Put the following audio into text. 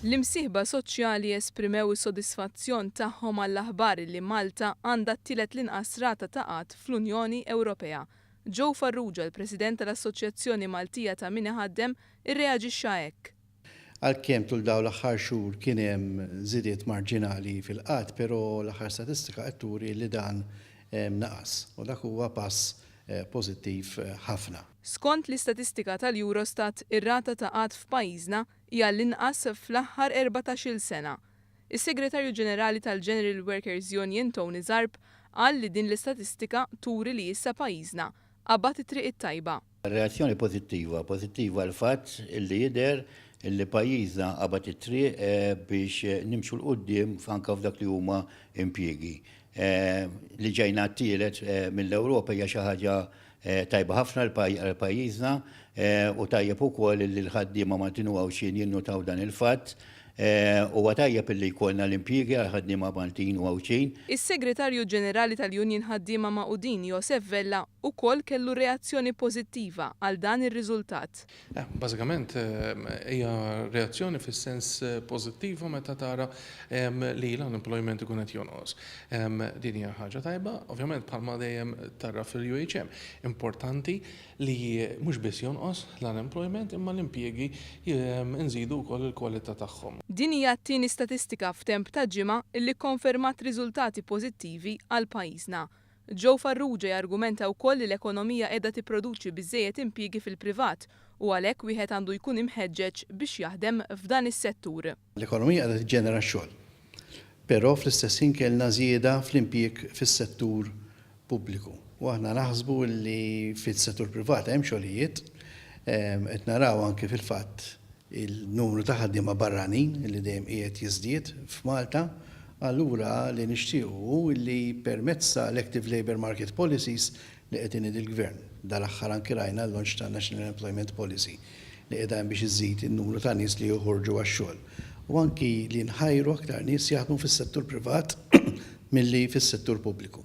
L-imsieħba soċjali esprimew is-sodisfazzjon tagħhom għall-aħbar li Malta għandha t-tielet l-inqas rata ta' qatt fl-Unjoni Ewropea. Joe Farrugia, l-President tal-Assoċjazzjoni Maltija ta' min iħaddem, irreaġixxa hekk. Għalkemm tul dawn l-aħħar xhur kien hemm żidiet marġinali fil-qatt, però l-aħħar statistika qed turi li dan naqas u dak huwa pass pożittiv ħafna. Skont l-istatistika tal-Eurostat, ir-rata ta' qatt f'pajjiżna hija l-inqas fl-aħħar 14-il sena. Is-Segretarju Ġenerali tal-General Workers Union Tony Zarb qal li din l-istatistika turi li issa pajjiżna qabad it-triq it-tajba. Reazzjoni pożittiva l-fatt li jidher li pajjiżna qabad it-triq biex nimxu l-qudiem anke f'dak li huma impjiegi. Li ġejna t-tielet mill-Ewropa hija xi ħaġa tajba ħafna l-pajjiżna u tajjeb ukoll li l-ħaddiema ma tinugħawx jinnutaw dan il-fatt. U tajjeb li jkollna l-impjiegi għal ħaddiema Maltin u għawċin. Is-Segretarju Ġenerali tal-Union ħaddiema Maqudin Josef Vella ukoll kellu reazzjoni pożittiva għal dan ir-riżultat. Bażikament hija reazzjoni fis-sens pożittiva meta tara li l-unemployment ikun qed jonqos. Din hija ħaġa tajba, ovvjament bħalma dejjem tara fil-UHM. Importanti li mhux biss jonqos l-unemployment imma l-impjiegi nżidu wkoll il-kwalità tagħhom. Din hija t-tieni statistika f'temp ta' ġimgħa illi konfermat riżultati pożittivi għal pajjiżna. Joe Farrugia jargumenta wkoll li l-ekonomija qiegħda tipproduċi biżżejjed impjiegi fil-privat u għalhekk wieħed għandu jkun imħeġġeġ biex jaħdem f'dan is-settur. L-ekonomija qiegħda tiġġenera xogħol, però fl-istess ħin kellna żieda fl-impjieg fis-settur pubbliku. U aħna naħsbu li fis-settur privat hemm xogħlijiet qed naraw anke fil-fatt il-numru ta' ħaddiema barranin li dejjem qiegħed jiżdied f'Malta, allura li nixtiequ li permezz ta' elective labor market policies li qed inid il-Gvern. Dal-aħħar anke rajna l-launch ta' National Employment Policy li qiegħda hemm biex iżid in-numru ta' nies li joħorġu għax-xogħol. U anki li nħajru aktar nies jaħdmu fis-settur privat milli fis-settur pubbliku.